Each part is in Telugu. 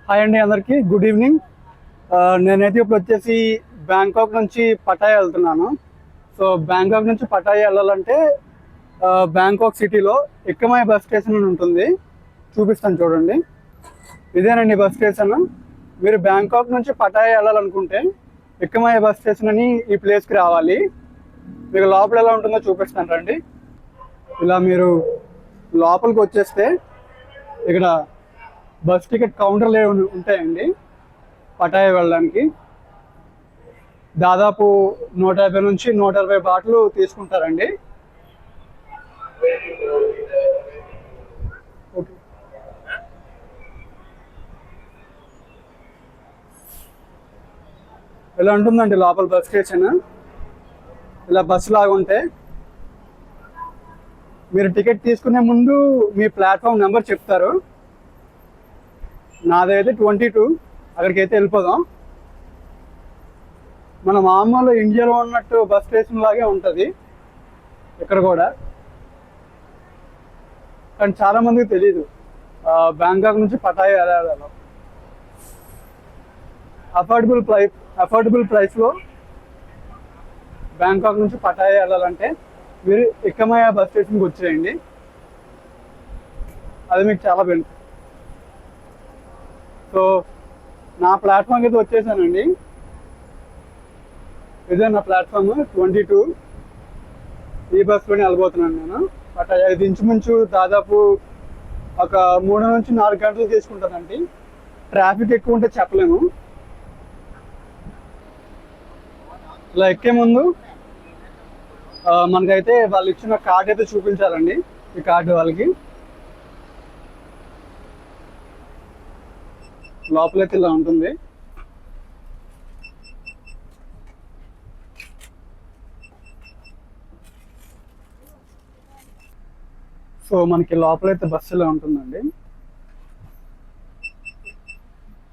హాయ్ అండి, అందరికీ గుడ్ ఈవినింగ్. నేనైతే ఇప్పుడు వచ్చేసి బ్యాంకాక్ నుంచి పటాయా వెళ్తున్నాను. సో బ్యాంకాక్ నుంచి పటాయా వెళ్ళాలంటే బ్యాంకాక్ సిటీలో ఎక్కమయ బస్ స్టేషన్ అని ఉంటుంది. చూపిస్తాను చూడండి. ఇదేనండి బస్ స్టేషన్. మీరు బ్యాంకాక్ నుంచి పటాయా వెళ్ళాలనుకుంటే ఎక్కమయ బస్ స్టేషన్ అని ఈ ప్లేస్కి రావాలి. మీకు లోపల ఎలా ఉంటుందో చూపిస్తాను రండి. ఇలా మీరు లోపలికి వచ్చేస్తే ఇక్కడ బస్ టికెట్ కౌంటర్లు ఉంటాయండి. పటాయా వెళ్ళడానికి దాదాపు 150 నుంచి 120 బాట్లు తీసుకుంటారండి. ఓకే, ఇలా ఉంటుందండి లోపల బస్ స్టేషన్. ఇలా బస్సు లాగా ఉంటే మీరు టికెట్ తీసుకునే ముందు మీ ప్లాట్ఫామ్ నెంబర్ చెప్తారు. నాదైతే 22. అక్కడికైతే వెళ్ళిపోదాం. మన మామూలు ఇండియాలో ఉన్నట్టు బస్ స్టేషన్ లాగే ఉంటుంది ఇక్కడ కూడా. కానీ చాలా మందికి తెలీదు బ్యాంకాక్ నుంచి పటాయా ఎలా వెళ్ళాలో. అఫోర్డబుల్ ప్రైస్లో బ్యాంకాక్ నుంచి పటాయా వెళ్ళాలంటే మీరు ఎక్కమయ బస్ స్టేషన్కి వచ్చేయండి. అది మీకు చాలా బెనిఫిట్. సో నా ప్లాట్ఫామ్కి అయితే వచ్చేసానండి. ఇదే నా ప్లాట్ఫామ్ 22. ఈ బస్సులోనే వెళ్ళిపోతున్నాను నేను. బట్ ఇది ఇంచుమించు దాదాపు ఒక 3 నుంచి 4 గంటలు తీసుకుంటానండి. ట్రాఫిక్ ఎక్కువ ఉంటే చెప్పలేము. ఇలా ఎక్కే ముందు మనకైతే వాళ్ళు ఇచ్చిన కార్డు అయితే చూపించాలండి. ఈ కార్డు వాళ్ళకి లోపలైతే ఇలా ఉంటుంది. సో మనకి లోపలైతే బస్సు ఇలా ఉంటుందండి.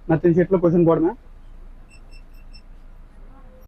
నచ్చిన సీట్లో కూర్చొని పోవడమే.